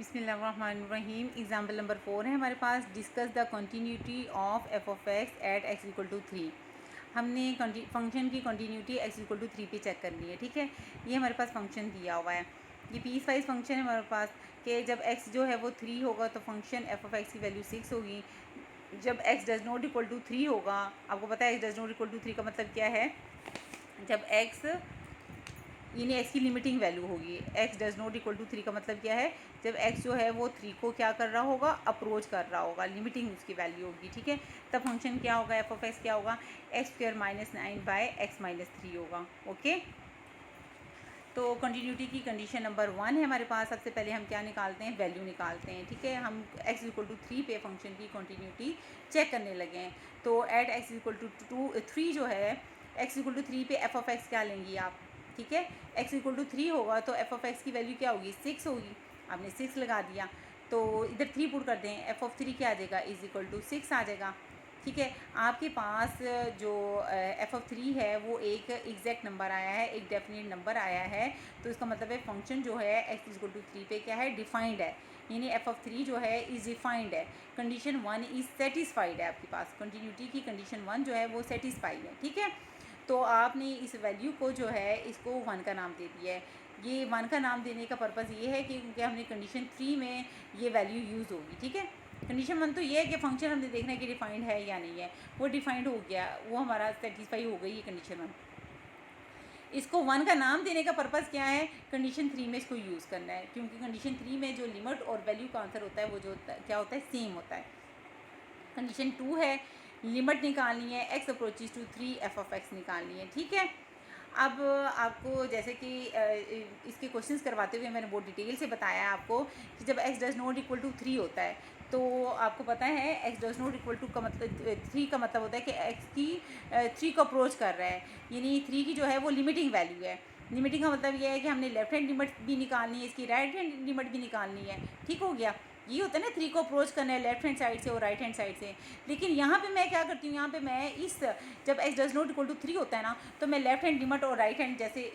बिस्मिल्लाहिर्रहमानिर्रहीम। Example number 4 है हमारे पास। Discuss the continuity of f of x at x equal to 3। हमने फंक्शन की कंटिन्यूटी एक्स इक्वल टू 3 पे चेक करनी है। ठीक है, ये हमारे पास फंक्शन दिया हुआ है। ये पीस वाइज फंक्शन है हमारे पास कि जब एक्स जो है वो 3 होगा तो फंक्शन एफ ऑफ एक्स की वैल्यू 6 होगी। जब x does not equal to 3 होगा, आपको पता है x does not equal to 3 का मतलब क्या है, जब एक्स यानी एक्स की लिमिटिंग वैल्यू होगी। X does not equal to 3 का मतलब क्या है, जब एक्स जो है वो 3 को क्या कर रहा होगा, अप्रोच कर रहा होगा, लिमिटिंग उसकी वैल्यू होगी। ठीक है, तब फंक्शन क्या होगा, एफ ऑफ एक्स क्या होगा, x square minus 9 by x minus 3 होगा। ओके, तो कंटिन्यूटी की कंडीशन नंबर 1 है हमारे पास। सबसे पहले हम क्या निकालते हैं, वैल्यू निकालते हैं। ठीक है, हम एक्स इक्वल टू 3 पे फंक्शन की कंटिन्यूटी चेक करने लगे हैं। तो एट एक्स इक्वल टू 3 जो है, एक्स इक्वल टू 3 पे एफ ऑफ एक्स क्या लेंगी आप। ठीक है, एक्स इक्वल टू 3 होगा तो एफ ऑफ एक्स की वैल्यू क्या होगी, 6 होगी। आपने 6 लगा दिया तो इधर 3 पुट कर दें, एफ ऑफ 3 क्या आ जाएगा, इज इक्वल टू 6 आ जाएगा। ठीक है, आपके पास जो एफ ऑफ 3 है वो एक एग्जैक्ट नंबर आया है, एक डेफिनेट नंबर आया है। तो इसका मतलब है फंक्शन जो है एक्स इक्वल टू 3 पे क्या है, डिफाइंड है। यानी एफ ऑफ 3 जो है इज डिफाइंड है। कंडीशन 1 इज सेटिस्फाइड है। आपके पास कंटिन्यूटी की कंडीशन 1 जो है वो सेटिस्फाइड है। ठीक है, तो आपने इस वैल्यू को जो है इसको 1 का नाम दे दिया है। ये 1 का नाम देने का पर्पज़ ये है कि क्योंकि हमने कंडीशन 3 में ये वैल्यू यूज़ होगी। ठीक है, कंडीशन 1 तो ये है कि फंक्शन हमने देखना है कि डिफाइंड है या नहीं है। वो डिफाइंड हो गया, वो हमारा सेटिस्फाई हो गई ये कंडीशन 1। इसको 1 का नाम देने का पर्पज़ क्या है, कंडीशन 3 में इसको यूज़ करना है, क्योंकि कंडीशन 3 में जो लिमिट और वैल्यू का आंसर होता है वो जो क्या होता है, सेम होता है। कंडीशन 2 है, लिमिट निकालनी है, x approaches to 3 f of x निकालनी है। ठीक है, अब आपको जैसे कि इसके क्वेश्चंस करवाते हुए मैंने बहुत डिटेल से बताया आपको कि जब x does not equal to 3 होता है तो आपको पता है x does not equal to का मतलब 3 का मतलब होता है कि एक्स की 3 को अप्रोच कर रहा है, यानी 3 की जो है वो लिमिटिंग वैल्यू है। लिमिटिंग का मतलब ये है कि हमने लेफ्ट हैंड लिमिट भी निकालनी है, इसकी राइट हैंड लिमिट भी निकालनी है। ठीक हो गया, ये होता है ना 3 को अप्रोच करना है लेफ्ट हैंड साइड से और राइट हैंड साइड से। लेकिन यहाँ पे मैं क्या करती हूँ, यहाँ पे मैं इस जब x does not equal to 3 होता है ना, तो मैं लेफ्ट हैंड लिमिट और राइट हैंड जैसे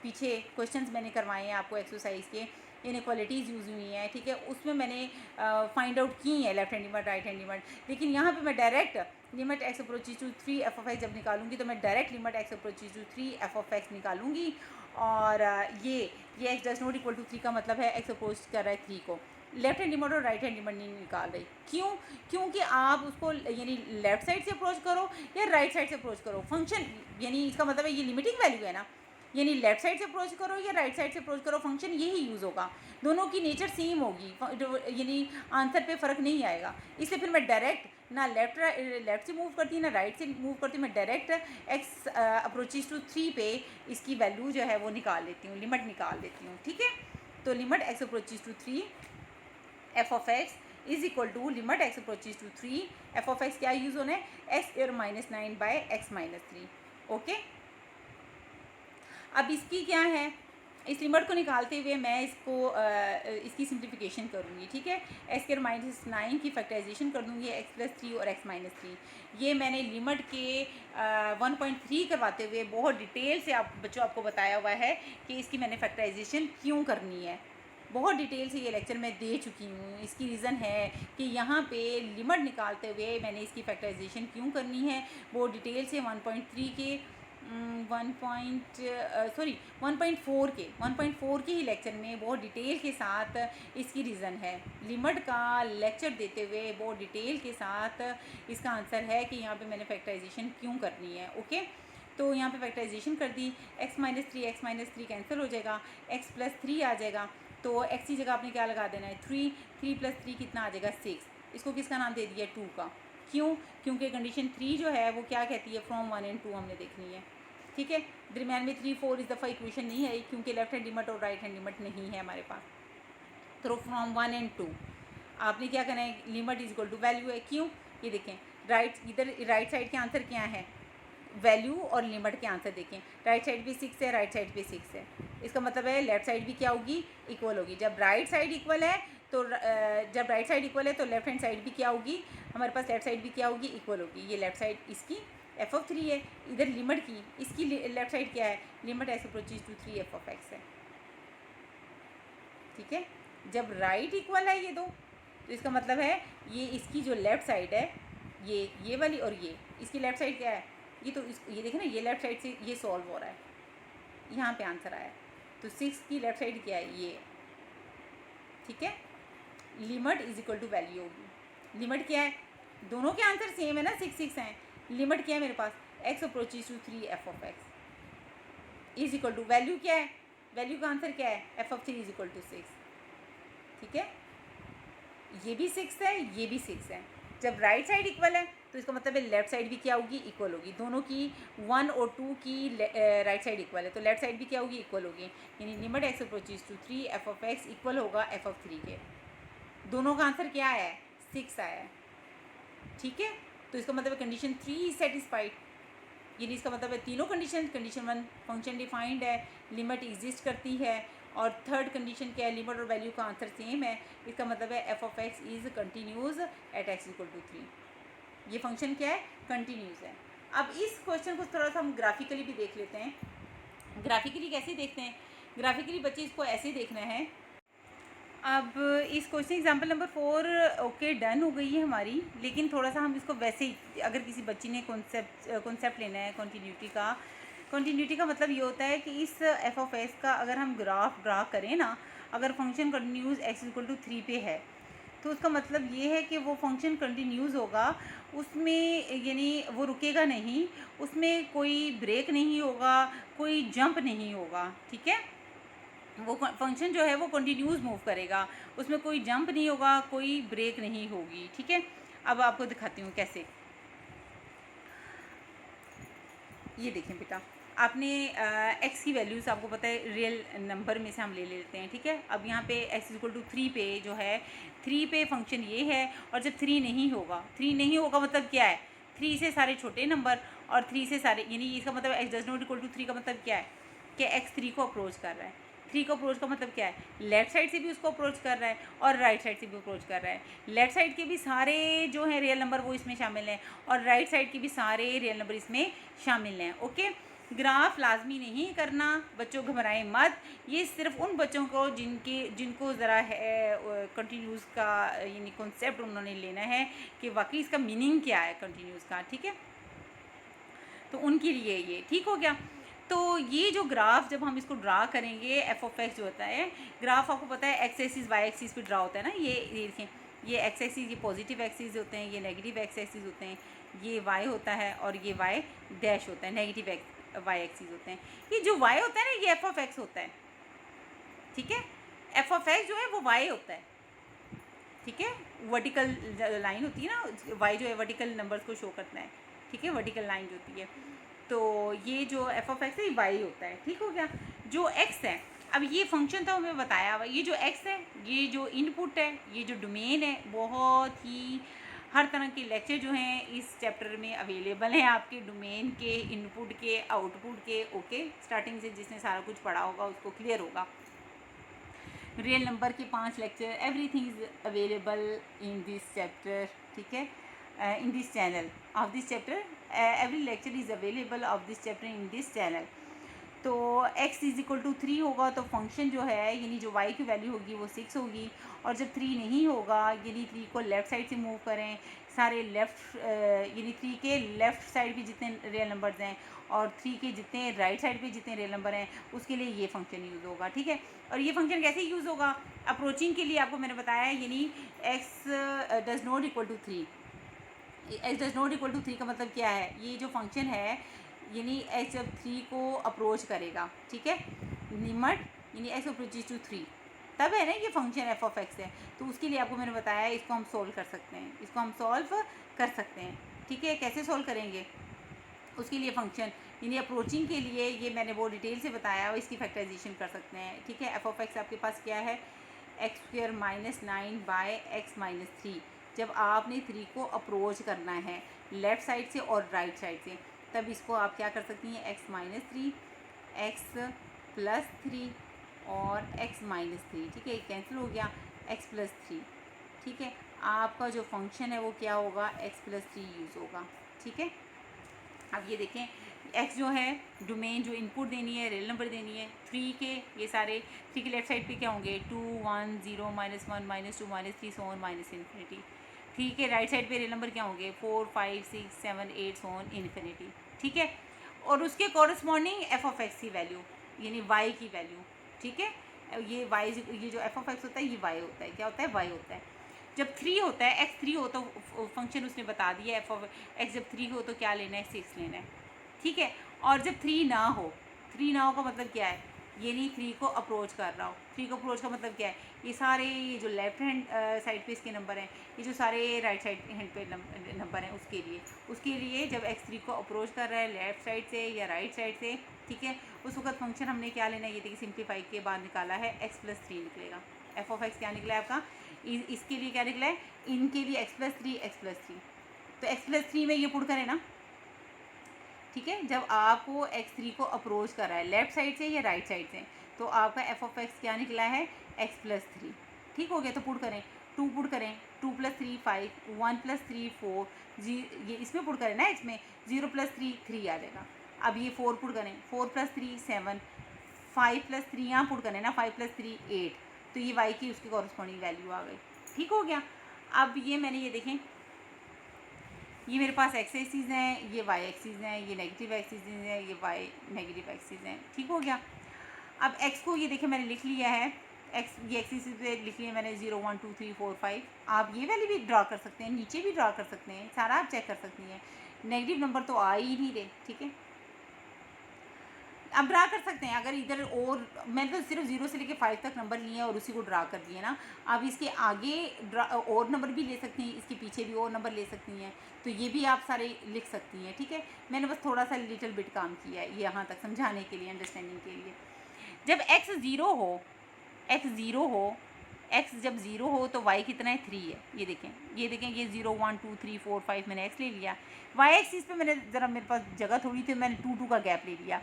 पीछे क्वेश्चंस मैंने करवाए हैं आपको एक्सरसाइज के, इनइक्वालिटीज़ यूज़ हुई हैं। ठीक है, उसमें मैंने फाइंड आउट की है left hand limit right hand limit. लेकिन यहाँ पे मैं direct limit x approaches to 3 f of x जब निकालूंगी तो मैं direct limit x approaches to 3 f of x निकालूंगी। और ये x does not equal to 3 का मतलब है एक्स अप्रोच कर रहा है 3 को, लेफ्ट हैंड लिमिट और राइट हैंड लिमिट नहीं निकाल रही। क्यों, क्योंकि आप उसको यानी लेफ्ट साइड से अप्रोच करो या राइट साइड से अप्रोच करो, फंक्शन यानी इसका मतलब है ये लिमिटिंग वैल्यू है ना, यानी लेफ्ट साइड से अप्रोच करो या राइट साइड से अप्रोच करो, फंक्शन यही यूज़ होगा, दोनों की नेचर सेम होगी, यानी आंसर पे फ़र्क नहीं आएगा। इसलिए फिर मैं डायरेक्ट ना लेफ्ट से मूव करती हूँ ना राइट से मूव करती हूँ, मैं डायरेक्ट एक्स अप्रोचेज टू 3 पे इसकी वैल्यू जो है वो निकाल लेती हूँ, लिमिट निकाल लेती हूँ। ठीक है, तो limit x approaches to 3 f of x is equal to limit x approaches to 3 f of x क्या यूज़ होना है, x square minus 9 by x minus 3। Okay, अब इसकी क्या है, इस लिमिट को निकालते हुए मैं इसकी सिंप्लीफिकेशन करूँगी। ठीक है, एक्स स्क्वायर माइनस 9 की फैक्टराइजेशन कर दूँगी एक्स प्लस 3 और एक्स माइनस 3। ये मैंने लिमिट के 1.3 करवाते हुए बहुत डिटेल से आपको बताया हुआ है कि इसकी मैंने फैक्टराइजेशन क्यों करनी है। बहुत डिटेल से ये लेक्चर मैं दे चुकी हूँ। इसकी रीज़न है कि यहाँ पे लिमिट निकालते हुए मैंने इसकी फैक्टराइजेशन क्यों करनी है, बहुत डिटेल से 1.3 के 1.4 के ही लेक्चर में बहुत डिटेल के साथ इसकी रीज़न है। लिमिट का लेक्चर देते हुए बहुत डिटेल के साथ इसका आंसर है कि यहाँ पे मैंने फैक्टराइजेशन क्यों करनी है। ओके, तो यहाँ पे फैक्टराइजेशन कर दी, x माइनस 3 कैंसिल हो जाएगा, x प्लस 3 आ जाएगा। तो x की जगह आपने क्या लगा देना है, 3 प्लस 3 कितना आ जाएगा, 6। इसको किसका नाम दे दिया, 2 का। क्यों, क्योंकि कंडीशन 3 जो है वो क्या कहती है, फ्रॉम 1 एंड 2 हमने देखनी है। ठीक है, दरमियान में 3 4 इस दफ़ा इक्वेशन नहीं है क्योंकि लेफ्ट हैंड लिमिट और राइट हैंड लिमिट नहीं है हमारे पास। तो फ्रॉम 1 एंड 2 आपने क्या करना है, limit is equal to value है। क्यों, ये देखें इधर राइट साइड के आंसर क्या है, वैल्यू और लिमिट के आंसर देखें, राइट साइड पे 6 है, राइट साइड पे 6 है। इसका मतलब है लेफ्ट साइड भी क्या होगी, इक्वल होगी। जब राइट साइड इक्वल है तो जब राइट साइड इक्वल है तो लेफ्ट हैंड साइड भी क्या होगी, हमारे पास लेफ्ट साइड भी क्या होगी, इक्वल होगी। ये लेफ्ट साइड इसकी एफ ऑफ 3 है, इधर लिमिट की इसकी लेफ्ट साइड क्या है, limit x approaches to 3 f of x है। ठीक है, जब राइट इक्वल है ये दो, तो इसका मतलब है ये इसकी जो लेफ़्ट साइड है, ये वाली और ये इसकी लेफ़्ट साइड क्या है, ये तो ये देखें ना, ये लेफ़्ट साइड से ये सॉल्व हो रहा है, यहाँ पे आंसर आया। तो 6 की लेफ़्ट साइड क्या है, ये, ठीक है। Limit is equal to value होगी। लिमिट क्या है, दोनों के आंसर सेम है ना, 6 6 हैं। लिमिट क्या है मेरे पास, x approaches to 3 f of x is equal to value क्या है, वैल्यू का आंसर क्या है, f of 3 is equal to 6, ठीक है। ये भी 6 है, ये भी 6 है। जब राइट साइड इक्वल है तो इसका मतलब है लेफ्ट साइड भी क्या होगी, इक्वल होगी। दोनों की 1 और 2 की राइट साइड इक्वल है, तो लेफ्ट साइड भी क्या होगी, इक्वल होगी। यानी limit x approaches to 3 f of x equal होगा f ऑफ 3 के। दोनों का आंसर क्या आया है, 6 आया है, ठीक है। तो इसका मतलब है कंडीशन 3 इज सेटिस्फाइड। यानी इसका मतलब है तीनों कंडीशन, कंडीशन 1 फंक्शन डिफाइंड है, लिमिट एग्जिस्ट करती है, और थर्ड कंडीशन क्या है, लिमिट और वैल्यू का आंसर सेम है। इसका मतलब है f of x is continues at x equal to 3। ये फंक्शन क्या है, कंटिन्यूज है। अब इस क्वेश्चन को थोड़ा सा हम ग्राफिकली भी देख लेते हैं। ग्राफिकली कैसे देखते हैं, ग्राफिकली बच्चे इसको ऐसे देखना है। अब इस question example number 4 okay done हो गई है हमारी, लेकिन थोड़ा सा हम इसको वैसे ही, अगर किसी बच्ची ने कॉन्सेप्ट लेना है कंटिन्यूटी का मतलब ये होता है कि इस एफ ऑफ एस का अगर हम ग्राफ ड्रा करें ना, अगर function continues x equal to 3 पे है, तो उसका मतलब ये है कि वो फंक्शन कंटिन्यूज होगा, उसमें यानी वो रुकेगा नहीं, उसमें कोई ब्रेक नहीं होगा, कोई जंप नहीं होगा, ठीक है। वो फंक्शन जो है वो कंटिन्यूस मूव करेगा, उसमें कोई जंप नहीं होगा, कोई ब्रेक नहीं होगी, ठीक है। अब आपको दिखाती हूँ कैसे। ये देखें बेटा, आपने एक्स की वैल्यूज़ आपको पता है रियल नंबर में से हम ले लेते हैं, ठीक है। अब यहाँ पे एक्स इक्वल टू 3 पे जो है, 3 पे फंक्शन ये है, और जब 3 नहीं होगा, 3 नहीं होगा मतलब क्या है, 3 से सारे छोटे नंबर और 3 से सारे, यानी इसका मतलब x does not equal to 3 का मतलब क्या है कि एक्स 3 को अप्रोच कर रहा है। 3 को अप्रोच का मतलब क्या है, लेफ्ट साइड से भी उसको अप्रोच कर रहा है और राइट साइड से भी अप्रोच कर रहा है। लेफ्ट साइड के भी सारे जो हैं रियल नंबर वो इसमें शामिल हैं, और राइट साइड के भी सारे रियल नंबर इसमें शामिल हैं, ओके। ग्राफ लाजमी नहीं करना, बच्चों घबराएं मत। ये सिर्फ उन बच्चों को जिनको ज़रा है कंटिन्यूस का यानी कॉन्सेप्ट उन्होंने लेना है कि वाकई इसका मीनिंग क्या है कंटिन्यूस का, ठीक है। तो उनके लिए ये ठीक हो गया। तो ये जो ग्राफ जब हम इसको ड्रा करेंगे, एफ ऑफ एक्स जो होता है, ग्राफ आपको पता है एक्स एक्सिस वाई एक्सिस पे ड्रा होता है ना। ये देखें, ये एक्स एक्सिस, ये पॉजिटिव एक्सिस होते हैं, ये नेगेटिव एक्स एक्सिस होते हैं, ये वाई होता है और ये वाई डैश होता है, नेगेटिव एक्स वाई एक्सिस होते हैं। ये जो वाई होता है ना, ये एफ ऑफ एक्स होता है, ठीक है। एफ ऑफ एक्स जो है वो वाई होता है, ठीक है। वर्टिकल लाइन होती है ना, वाई जो है वर्टिकल नंबर्स को शो करता है, ठीक है, वर्टिकल लाइन जो होती है। तो ये जो एफ ऑफ एक्स है ये वाई होता है, ठीक हो गया। जो एक्स है, अब ये फंक्शन था हमें बताया हुआ, ये जो एक्स है, ये जो इनपुट है, ये जो डोमेन है, बहुत ही हर तरह के लेक्चर जो हैं इस चैप्टर में अवेलेबल हैं आपके, डोमेन के, इनपुट के, आउटपुट के, ओके। स्टार्टिंग से जिसने सारा कुछ पढ़ा होगा उसको क्लियर होगा। रियल नंबर के 5 lecture, everything is available in this chapter, ठीक है, in this channel of this chapter. Every lecture is available of this chapter in this channel. तो x इज़ इक्वल टू 3 होगा तो फंक्शन जो है यानी जो y की वैल्यू होगी वो 6 होगी, और जब 3 नहीं होगा यानी 3 को लेफ़्ट साइड से मूव करें, सारे लेफ़्ट यानी 3 के लेफ़्ट साइड पे जितने रियल नंबर्स हैं और 3 के जितने राइट साइड पे जितने रियल नंबर हैं उसके लिए ये फंक्शन यूज़ होगा, ठीक है। और ये फंक्शन कैसे यूज़ होगा, अप्रोचिंग के लिए आपको मैंने बताया है, यानी x does not equal to 3, x does not equal to 3 का मतलब क्या है, ये जो फंक्शन है यानी एक्स जब 3 को अप्रोच करेगा, ठीक है, लिमिट यानी एक्स अप्रोचेज टू 3, तब है ना ये फंक्शन एफ ऑफ एक्स है। तो उसके लिए आपको मैंने बताया इसको हम सॉल्व कर सकते हैं, इसको हम सॉल्व कर सकते हैं, ठीक है। कैसे सॉल्व करेंगे, उसके लिए फंक्शन यानी अप्रोचिंग के लिए ये मैंने वो डिटेल से बताया, और इसकी फैक्टराइजेशन कर सकते हैं, ठीक है। एफ ऑफ एक्स आपके पास क्या है, x square minus 9 by x minus 3। जब आपने 3 को अप्रोच करना है लेफ़्ट साइड से और राइट साइड से, तब इसको आप क्या कर सकती हैं, एक्स माइनस 3, एक्स प्लस 3 और एक्स माइनस 3, ठीक है, कैंसिल हो गया, एक्स प्लस 3, ठीक है। आपका जो फंक्शन है वो क्या होगा, एक्स प्लस 3 यूज़ होगा, ठीक है। अब ये देखें, एक्स जो है डोमेन जो इनपुट देनी है, रियल नंबर देनी है। 3 के ये सारे 3 के लेफ्ट साइड पे क्या होंगे, 2 1 0 -1 -2 -3 सो ऑन माइनस इन्फिनिटी। 3 के राइट साइड पे रियल नंबर क्या होंगे, 4 5 6 7 8 सो ऑन इन्फिनिटी। ठीक है, और उसके कॉरस्पॉन्डिंग एफ ऑफ एक्स की वैल्यू यानी वाई की वैल्यू। ठीक है, ये वाई, ये जो एफ ऑफ एक्स होता है ये वाई होता है। क्या होता है, वाई होता है। जब 3 होता है, एक्स 3 हो तो फंक्शन उसने बता दिया एफ ऑफ एक्स जब 3 हो तो क्या लेना है, 6 लेना है। ठीक है, और जब 3 ना हो, 3 ना हो का मतलब क्या है, ये नहीं 3 को अप्रोच कर रहा हो। 3 को अप्रोच का मतलब क्या है, ये सारे ये जो लेफ्ट हैंड साइड पे इसके नंबर हैं, ये जो सारे राइट साइड हैंड पे नंबर हैं, उसके लिए जब x 3 को अप्रोच कर रहा है लेफ्ट साइड से या राइट साइड से, ठीक है, उस वक्त फंक्शन हमने क्या लेना है, ये देखिए सिंप्लीफाई के बाद निकाला है x + 3 निकलेगा। एफ ऑफ एक्स क्या निकला है आपका, इसके लिए क्या निकला है, इनके लिए x + 3 तो x + 3 में ये पुट करें ना। ठीक है, जब आपको x 3 को अप्रोच कर रहा है लेफ्ट साइड से या राइट साइड से, तो आपका एफ ऑफ एक्स क्या निकला है, x + 3। ठीक हो गया, तो पुट करें, 2 पुट करें, 2 + 3 5, 1 + 3 4, ये इसमें पुट करें ना, इसमें 0 + 3 3 आ जाएगा। अब ये 4 पुट करें, 4 + 3 7, 5 + 3 यहाँ पुट करें ना, 5 + 3 8, तो ये y की उसकी कॉरस्पॉन्डिंग वैल्यू आ गई। ठीक हो गया। अब ये मैंने ये देखें, ये मेरे पास एक्स एक्सिस हैं, ये वाई एक्सिस हैं, ये नेगेटिव एक्सिस हैं, ये वाई नेगेटिव एक्सिस हैं। ठीक हो गया। अब एक्स को ये देखिए मैंने लिख लिया है, एक्स ये एक्सिस पे लिख लिया मैंने 0 1 2 3 4 5। आप ये वैल्यू भी ड्रा कर सकते हैं, नीचे भी ड्रा कर सकते हैं, सारा आप चेक कर सकती हैं। नेगेटिव नंबर तो आ ही नहीं रहे। ठीक है, अब ड्रा कर सकते हैं, अगर इधर और मैंने तो सिर्फ 0 से लेके 5 तक नंबर लिए हैं और उसी को ड्रा कर दिए ना। आप इसके आगे और नंबर भी ले सकती हैं, इसके पीछे भी और नंबर ले सकती हैं, तो ये भी आप सारे लिख सकती हैं। ठीक है, मैंने बस थोड़ा सा लिटिल बिट काम किया है यहाँ तक समझाने के लिए, अंडरस्टैंडिंग के लिए। जब x 0 हो, x जब 0 हो तो y कितना है, 3 है। ये देखें ये 0 1 2 3 4 5 मैंने x ले लिया। y एक्सिस पे मैंने ज़रा, मेरे पास जगह थोड़ी थी, मैंने 2 2 का गैप ले लिया,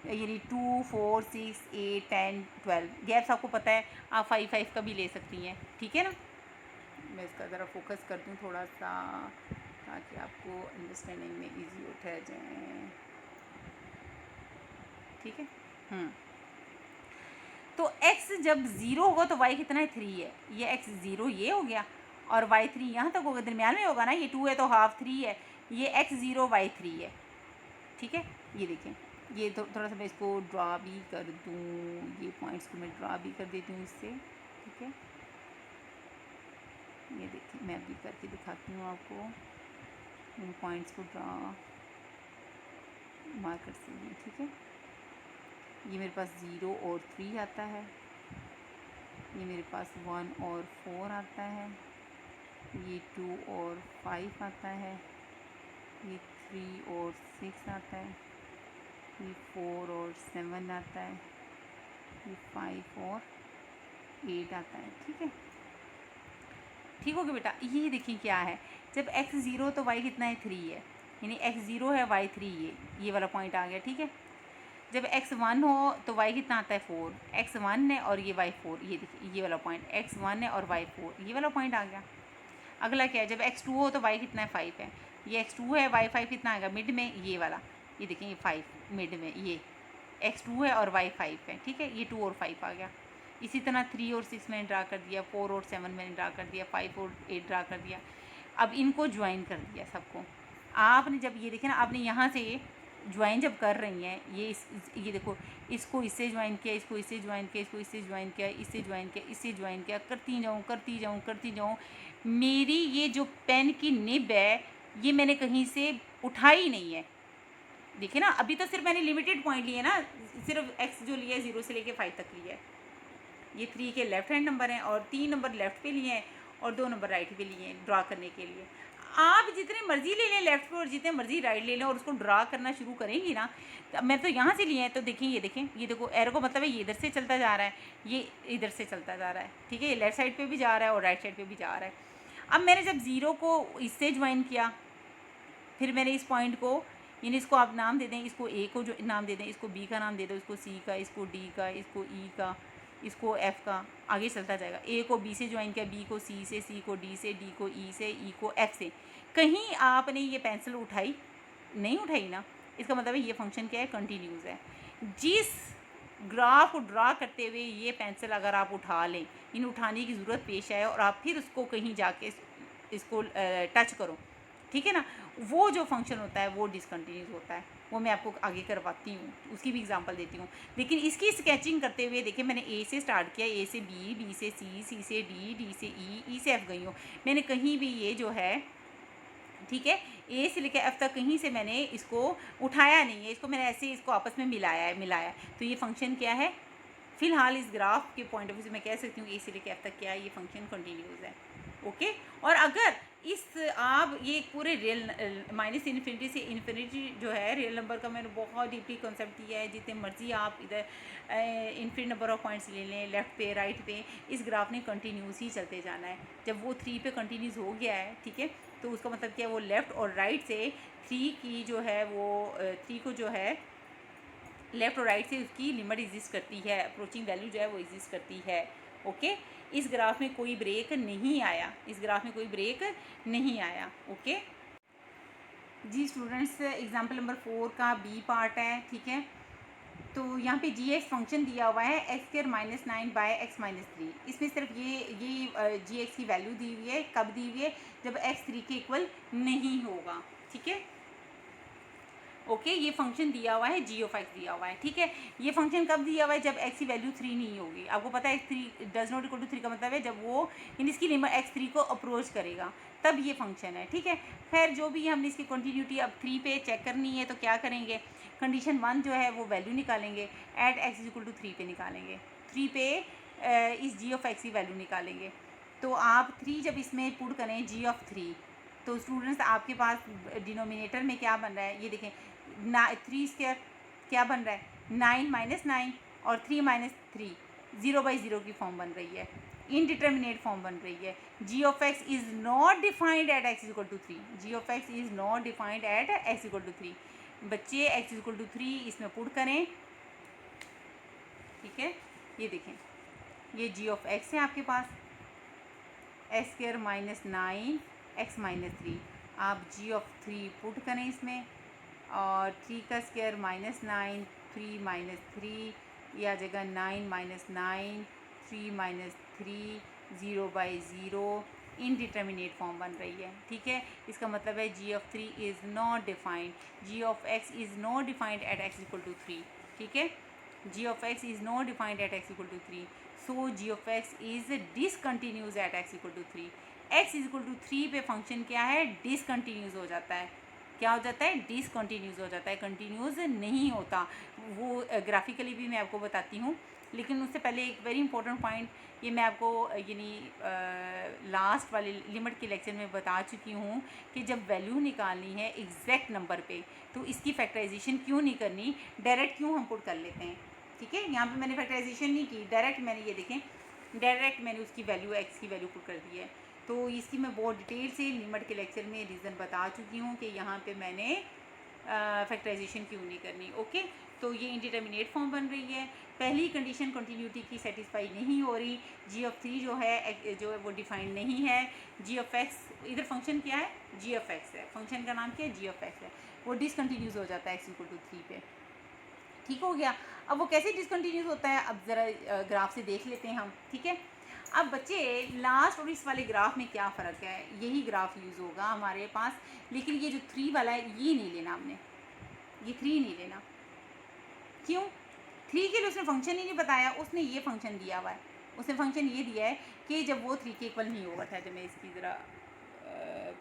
यानी 2 4 6 8 10 12 गैप्स आपको पता है, आप 5 5 का भी ले सकती हैं। ठीक है ना, मैं इसका ज़रा फोकस कर दूँ थोड़ा सा ताकि आपको अंडरस्टैंडिंग में इजी हो जाए। ठीक है, तो x जब 0 होगा तो y कितना है, 3 है। ये x 0 ये हो गया और y 3 यहाँ तक होगा, दरम्यान में होगा ना, ये 2 है तो हाफ 3 है, ये x 0 y 3 है। ठीक है, ये देखें, ये थोड़ा सा मैं इसको ड्रा भी कर दूँ, ये पॉइंट्स को मैं ड्रा भी कर देती हूँ इससे। ठीक है, ये देखिए मैं भी करके दिखाती हूँ आपको, इन पॉइंट्स को ड्रा मार्कर से। ठीक है, ये मेरे पास 0 और 3 आता है, ये मेरे पास 1 और 4 आता है, ये 2 और 5 आता है, ये 3 और 6 आता है, ये 4 और 7 आता है, ये 5 और 8 आता है। ठीक है, ठीक हो गया बेटा। ये देखिए क्या है, जब x 0 तो y कितना है, 3 है, यानी x 0 है y 3, ये वाला पॉइंट आ गया। ठीक है, जब x 1 हो तो y कितना आता है, 4, x 1 है और ये y 4, ये देखिए ये वाला पॉइंट x 1 है और y 4, ये वाला पॉइंट आ गया। अगला क्या है, जब x 2 हो तो y कितना है, 5 है, ये x 2 है, y 5 कितना आएगा, मिड में, ये वाला, ये देखिए ये 5 मिड में, ये x 2 है और y 5 है। ठीक है, ये 2 और 5 आ गया। इसी तरह 3 और 6 मैंने ड्रा कर दिया, 4 और 7 मैंने ड्रा कर दिया, 5 और 8 ड्रा कर दिया। अब इनको ज्वाइन कर दिया सबको। आपने जब ये देखे ना, आपने यहाँ से ज्वाइन जब कर रही हैं, ये देखो, इसको इससे ज्वाइन किया, इसको इससे ज्वाइन किया, इसको इससे ज्वाइन किया, इससे ज्वाइन किया, इससे ज्वाइन किया, करती जाऊँ। मेरी ये जो पेन की निब है, ये मैंने कहीं से उठाई नहीं है। देखिए ना, अभी तो सिर्फ मैंने लिमिटेड पॉइंट लिए ना, सिर्फ एक्स जो लिया है 0 से लेके 5 तक लिया है। ये 3 के लेफ्ट हैंड नंबर हैं और 3 नंबर लेफ़्ट पे लिए हैं और 2 नंबर राइट पे लिए हैं ड्रा करने के लिए। आप जितने मर्जी ले लें लेफ़्ट पे और जितने मर्जी राइट ले लें और उसको ड्रा करना शुरू करेंगी ना, तो मैं तो यहाँ से लिए हैं, तो देखें, ये देखो एरो को मतलब है ये इधर से चलता जा रहा है, ये इधर से चलता जा रहा है। ठीक है, ये लेफ़्ट साइड पे भी जा रहा है और राइट साइड पे भी जा रहा है। अब मैंने जब 0 को इससे ज्वाइन किया, फिर मैंने इस पॉइंट को, यानी इसको आप नाम दे दें, इसको ए को जो नाम दे दें, इसको बी का नाम दे दो, इसको सी का, इसको डी का, इसको ई का, इसको एफ़ का, आगे चलता जाएगा। ए को बी से ज्वाइन किया, बी को सी से, सी को डी से, डी को ई से, ई को एफ़ से। कहीं आपने ये पेंसिल उठाई नहीं, उठाई ना, इसका मतलब है ये फंक्शन क्या है, कंटिन्यूस है। जिस ग्राफ को ड्रा करते हुए ये पेंसिल अगर आप उठा लें, इन उठाने की ज़रूरत पेश आए और आप फिर उसको कहीं जाके इसको टच करो, ठीक है ना, वो जो फंक्शन होता है वो डिसकंटिन्यूस होता है। वो मैं आपको आगे करवाती हूँ, उसकी भी एग्जांपल देती हूँ। लेकिन इसकी स्केचिंग करते हुए देखिए, मैंने ए से स्टार्ट किया, ए से बी, बी से सी, सी से डी, डी से ई से एफ गई हूँ। मैंने कहीं भी ये जो है, ठीक है, ए से लेकर एफ तक कहीं से मैंने इसको उठाया नहीं है, इसको मैंने ऐसे इसको आपस में मिलाया है। तो ये फंक्शन क्या है, फ़िलहाल इस ग्राफ के पॉइंट ऑफ व्यू से मैं कह सकती हूँ ए से लेकर एफ तक क्या है, ये फंक्शन कंटिन्यूस है। ओके। और अगर इस आप ये पूरे रियल माइनस इन्फिनिटी से इन्फिनिटी जो है रियल नंबर का मैंने बहुत डीपली कॉन्सेप्ट दिया है। जितने मर्जी आप इधर इन्फिनिट नंबर ऑफ पॉइंट्स ले लें, लेफ़्ट पे राइट पे, इस ग्राफ ने कंटिन्यूस ही चलते जाना है। जब वो 3 पे कंटिन्यूस हो गया है, ठीक है, तो उसका मतलब क्या है, वो लेफ़्ट और राइट से 3 की जो है वो 3 को जो है लेफ़्ट और राइट से उसकी लिमिट एग्जिस्ट करती है, अप्रोचिंग वैल्यू जो है वो एग्जिस्ट करती है। ओके। इस ग्राफ में कोई ब्रेक नहीं आया, इस ग्राफ में कोई ब्रेक नहीं आया। ओके जी स्टूडेंट्स, एग्जाम्पल नंबर 4 का बी पार्ट है, ठीक है। तो यहाँ पे जी एक्स फंक्शन दिया हुआ है x² - 9 / x-3। इसमें सिर्फ ये जी एक्स की वैल्यू दी हुई है, कब दी हुई है, जब x 3 के इक्वल नहीं होगा, ठीक है। ओके ये फंक्शन दिया हुआ है, जी ऑफ एक्स दिया हुआ है, ठीक है। ये फंक्शन कब दिया हुआ है, जब एक्स की वैल्यू 3 नहीं होगी। आपको पता है x3 does not equal to 3 का मतलब है जब वो इन इसकी लिमिट x3 को अप्रोच करेगा तब ये फंक्शन है, ठीक है। खैर जो भी हमने इसकी कंटिन्यूटी अब 3 पे चेक करनी है तो क्या करेंगे, कंडीशन 1 जो है वो वैल्यू निकालेंगे, at x is equal to 3 पे निकालेंगे, 3 पे इस जी ऑफ एक्स की वैल्यू निकालेंगे। तो आप 3 जब इसमें पुट करें जी ऑफ 3, तो स्टूडेंट्स आपके पास डिनोमिनेटर में क्या बन रहा है, ये देखें 3² क्या बन रहा है, 9 - 9 और 3 - 3, 0/0 की फॉर्म बन रही है, इनडिटर्मिनेट फॉर्म बन रही है। G of x is not defined at x equal to 3, g of x is not defined at x equal to 3। बच्चे x इक्वल टू 3 इसमें पुट करें, ठीक है। ये देखें, ये जी ऑफ एक्स है आपके पास, x² - 9 x - 3, आप जी ऑफ 3 पुट करें इसमें, और 3 का स्क्वायर -9, 3 - 3, या जगह 9 - 9, 3 - 3, 0/0, इनडिटर्मिनेट फॉर्म बन रही है, ठीक है। इसका मतलब है g of 3 is not defined, g of x is not defined at x equal to 3, ठीक है। G of x is not defined at x equal to 3, so g of x is discontinuous at x equal to 3। x equal to 3 पे function क्या है, discontinuous हो जाता है। क्या हो जाता है, डिसकंटिन्यूस हो जाता है, कंटिन्यूस नहीं होता। वो ग्राफिकली भी मैं आपको बताती हूँ, लेकिन उससे पहले एक वेरी इंपॉर्टेंट पॉइंट ये मैं आपको यानी लास्ट वाले लिमिट के लेक्चर में बता चुकी हूँ कि जब वैल्यू निकालनी है एग्जैक्ट नंबर पे तो इसकी फैक्टराइजेशन क्यों नहीं करनी, डायरेक्ट क्यों हम पुट कर लेते हैं, ठीक है। यहाँ पे मैंने फैक्टराइजेशन नहीं की, डायरेक्ट मैंने ये देखें, डायरेक्ट मैंने उसकी वैल्यू एक्स की वैल्यू पुट कर दी है। तो इसकी मैं बहुत डिटेल से लिमिट के लेक्चर में रीज़न बता चुकी हूँ कि यहाँ पे मैंने फैक्टराइजेशन क्यों नहीं करनी। ओके, तो ये इंडिटर्मिनेट फॉर्म बन रही है, पहली कंडीशन कंटिन्यूटी की सेटिस्फाई नहीं हो रही, जी ऑफ 3 जो है वो डिफाइंड नहीं है, जी ऑफ एक्स इधर फंक्शन क्या है, जी ऑफ एक्स है, फंक्शन का नाम क्या है, जी ऑफ एक्स है, वो डिसकंटिन्यूस हो जाता है x इक्वल टू 3 पे, ठीक हो गया। अब वो कैसे डिसकंटिन्यूस होता है, अब ज़रा ग्राफ से देख लेते हैं हम, ठीक है। अब बच्चे लास्ट और इस वाले ग्राफ में क्या फ़र्क है, यही ग्राफ यूज़ होगा हमारे पास, लेकिन ये जो 3 वाला है ये नहीं लेना हमने, ये 3 नहीं लेना। क्यों, 3 के लिए उसने फंक्शन ही नहीं बताया, उसने ये फंक्शन दिया हुआ है, उसने फंक्शन ये दिया है कि जब वो 3 के इक्वल नहीं होगा था। जब मैं इसकी ज़रा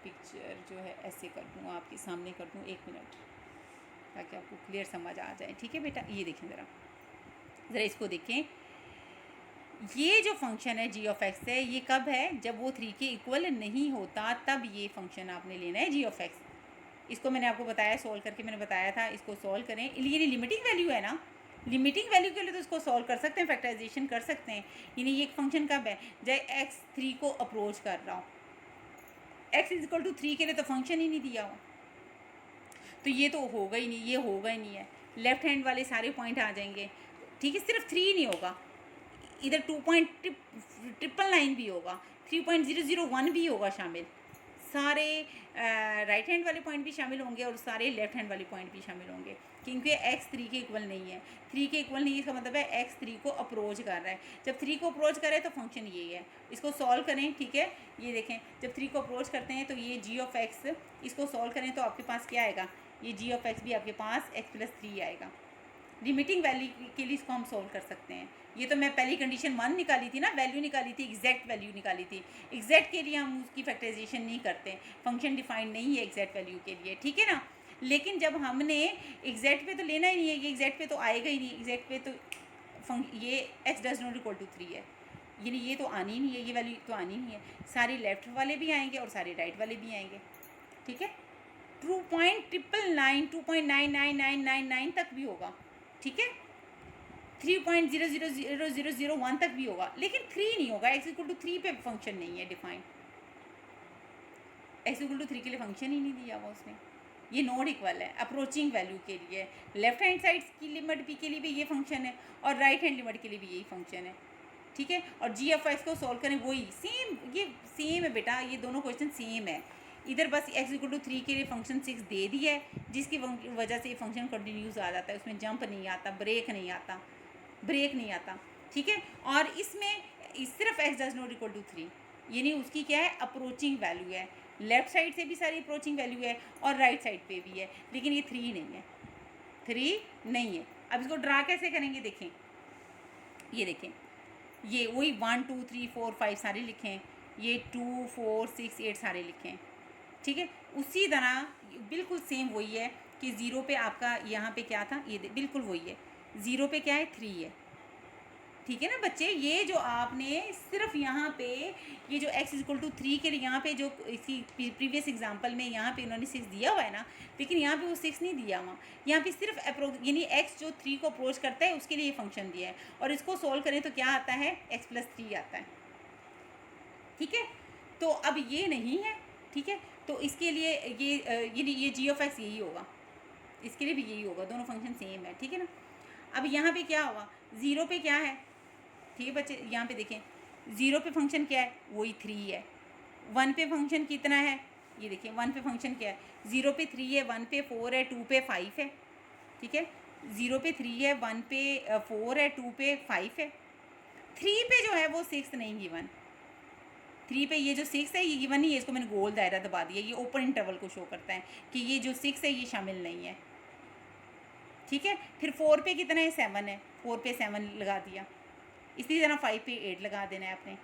पिक्चर जो है ऐसे कर दूँ, आपके सामने कर दूँ, 1 मिनट, ताकि आपको क्लियर समझ आ जाए, ठीक है बेटा। ये देखें ज़रा इसको देखें, ये जो फंक्शन है जी ऑफ एक्स है, ये कब है, जब वो 3 के इक्वल नहीं होता तब ये फंक्शन आपने लेना है जी ऑफ एक्स। इसको मैंने आपको बताया, सोल्व करके मैंने बताया था, इसको सोल्व करें, ये लिमिटिंग वैल्यू है ना, लिमिटिंग वैल्यू के लिए तो इसको सॉल्व कर सकते हैं, फैक्टराइजेशन कर सकते हैं। यानी ये एक फंक्शन कब है, जब एक्स 3 को अप्रोच कर रहा हो, एक्स इज इक्वल टू 3 के लिए तो फंक्शन ही नहीं दिया हो, तो ये तो होगा ही नहीं, ये होगा ही नहीं है, लेफ्ट हैंड वाले सारे पॉइंट आ जाएंगे, ठीक है। सिर्फ 3 नहीं होगा, इधर 2.999 भी होगा, 3.001 भी होगा शामिल, सारे राइट हैंड वाले पॉइंट भी शामिल होंगे और सारे लेफ्ट हैंड वाले पॉइंट भी शामिल होंगे, क्योंकि x 3 के इक्वल नहीं है। 3 के इक्वल नहीं, इसका मतलब है x 3 को अप्रोच कर रहा है। जब 3 को अप्रोच करे तो फंक्शन यही है। इसको सॉल्व करें, ठीक है, ये देखें, जब 3 को अप्रोच करते हैं तो ये g ऑफ x, इसको सॉल्व करें तो आपके पास क्या आएगा, ये g ऑफ x भी आपके पास x + 3 आएगा। लिमिटिंग वैल्यू के लिए इसको हम सॉल्व कर सकते हैं। ये तो मैं पहली कंडीशन 1 निकाली थी ना, वैल्यू निकाली थी, एग्जैक्ट वैल्यू निकाली थी। एग्जैक्ट के लिए हम उसकी फैक्टराइजेशन नहीं करते, फंक्शन डिफाइंड नहीं है एग्जैक्ट वैल्यू के लिए, ठीक है ना। लेकिन जब हमने एग्जैक्ट पे तो लेना ही नहीं है, ये एग्जैक्ट पे तो आएगा ही नहीं, एग्जैक्ट पे तो ये x does not equal to 3 है, यानी ये तो आनी ही नहीं है, ये वैल्यू तो आनी नहीं है। सारे लेफ्ट वाले भी आएंगे और सारे राइट वाले भी आएंगे, ठीक है। 2.9999999 तक भी होगा, ठीक है, 3.00001 तक भी होगा, लेकिन 3 नहीं होगा। x = 3 पे फंक्शन नहीं है डिफाइन, x = 3 के लिए फंक्शन ही नहीं दिया हुआ उसने। ये नॉट इक्वल है अप्रोचिंग वैल्यू के लिए। लेफ्ट हैंड साइड की लिमिट p के लिए भी ये फंक्शन है और राइट हैंड लिमिट के लिए भी यही फंक्शन है, ठीक है। और g ऑफ x को सॉल्व करें, वही सेम, ये सेम है बेटा, ये दोनों क्वेश्चन सेम है। इधर बस x = 3 के लिए फंक्शन 6 दे दिया है, जिसकी वजह से ये फंक्शन कंटिन्यूस आ जाता है, उसमें जंप नहीं आता, ब्रेक नहीं आता, ठीक है। और इसमें सिर्फ x does not equal to 3, यानी उसकी क्या है, अप्रोचिंग वैल्यू है। लेफ्ट साइड से भी सारी अप्रोचिंग वैल्यू है और राइट साइड पे भी है, लेकिन ये 3 नहीं है, 3 नहीं है। अब इसको ड्रा कैसे करेंगे, देखें, ये देखें, ये वही 1 2 3 4 5 सारे लिखे हैं, ये 2 4 6 8 सारे लिखे हैं, ठीक है। उसी तरह बिल्कुल सेम वही है कि 0 पे आपका यहाँ पे क्या था, ये बिल्कुल वही है, 0 पे क्या है, 3 है, ठीक है ना बच्चे। ये जो आपने सिर्फ यहाँ पे ये जो x = 3 के लिए यहाँ पे जो इसकी प्रीवियस एग्जांपल में यहाँ पे इन्होंने 6 दिया हुआ है ना, लेकिन यहाँ पे वो 6 नहीं दिया हुआ, यहाँ पे सिर्फ यानी x जो 3 को अप्रोच करता है उसके लिए ये फंक्शन दिया है, और इसको सोल्व करें तो क्या आता है, x + 3 आता है, ठीक है। तो अब ये नहीं है, ठीक है, तो इसके लिए ये g ऑफ x यही होगा, इसके लिए भी यही होगा, दोनों फंक्शन सेम है, ठीक है ना। अब यहाँ पे क्या होगा, 0 पे क्या है, ठीक है बच्चे, यहाँ पे देखें, 0 पे फंक्शन क्या है, वही 3 है। 1 पे फंक्शन कितना है, ये देखिए, 1 पे फंक्शन क्या है, 0 पे 3 है, 1 पे 4 है, 2 पे 5 है, ठीक है। 0 पे 3 है, 1 पे 4 है, 2 पे 5 है। 3 पे जो है वो 6 नहीं गिवन, 3 पे ये जो 6 है ये गिवन नहीं है, इसको मैंने गोल दायरा दबा दिया, ये ओपन इंटरवल को शो करता है कि ये जो 6 है ये शामिल नहीं है, ठीक है। फिर 4 पे कितना है, 7 है, 4 पे 7 लगा दिया। इसी तरह 5 पे 8 लगा देना है आपने,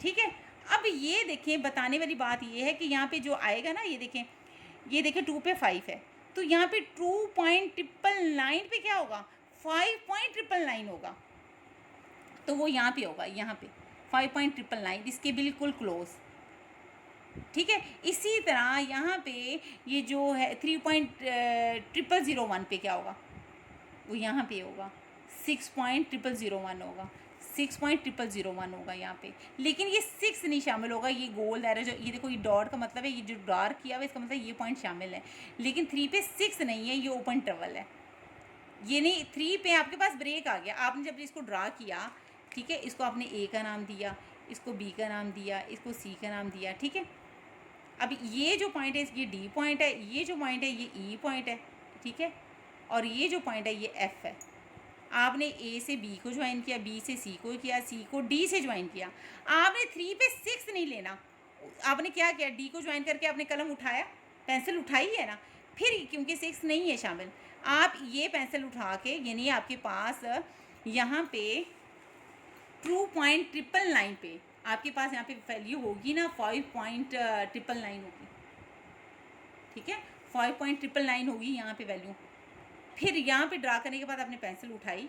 ठीक है। अब ये देखें, बताने वाली बात ये है कि यहाँ पे जो आएगा ना, ये देखें 2 पे 5 है, तो यहाँ पे 2.999 पे क्या होगा, 5.999 होगा, तो वो यहाँ पे होगा, यहाँ पे 5.999, इसके बिल्कुल क्लोज, ठीक है। इसी तरह यहाँ पे ये जो है 3.0001 पे क्या होगा, वो यहाँ पे होगा 6.0001 होगा, 6.0001 होगा यहाँ पे, लेकिन ये 6 नहीं शामिल होगा। ये गोल दायरा जो ये देखो, ये डॉट का मतलब है, ये जो डार्क किया हुआ है इसका मतलब ये पॉइंट शामिल है, लेकिन 3 पे 6 नहीं है, ये ओपन इंटरवल है। ये नहीं, 3 पे आपके पास ब्रेक आ गया, आपने जब इसको ड्रा किया, ठीक है, इसको आपने ए का नाम दिया, इसको बी का नाम दिया, इसको सी का नाम दिया, ठीक है। अब ये जो पॉइंट है ये डी पॉइंट है, ये जो पॉइंट है ये ई पॉइंट है, ठीक है, और ये जो पॉइंट है ये एफ है। आपने ए से बी को ज्वाइन किया, बी से सी को किया, सी को डी से ज्वाइन किया। आपने 3 पे 6 नहीं लेना, आपने क्या किया, डी को ज्वाइन करके आपने कलम उठाया, पेंसिल उठाई है ना, फिर क्योंकि 6 नहीं है शामिल, आप ये पेंसिल उठा के, यानी आपके पास यहाँ पे 2.999 पे आपके पास यहाँ पे वैल्यू होगी ना, 5.999 होगी, ठीक है, 5.999 होगी यहाँ पे वैल्यू। फिर यहाँ पे ड्रा करने के बाद आपने पेंसिल उठाई,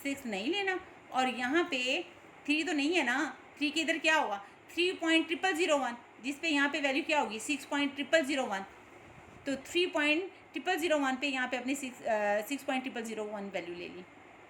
6 नहीं लेना, और यहाँ पे 3 तो नहीं है ना, 3 के इधर क्या होगा, 3.0001, जिस पे यहाँ पे वैल्यू क्या होगी, 6.0001, तो 3.0001 पे यहाँ पे अपने 6.0001 वैल्यू ले ली,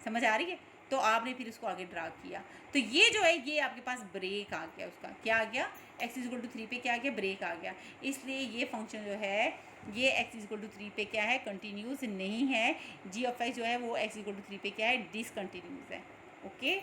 समझ आ रही है। तो आपने फिर उसको आगे ड्रा किया, तो ये जो है ये आपके पास ब्रेक आ गया, उसका क्या आ गया, x = 3 पे क्या आ गया, ब्रेक आ गया। इसलिए ये फंक्शन जो है ये x = 3 पे क्या है, कंटिन्यूस नहीं है। g ऑफ x जो है वो x = 3 पे क्या है, डिसकंटिन्यूस है, ओके।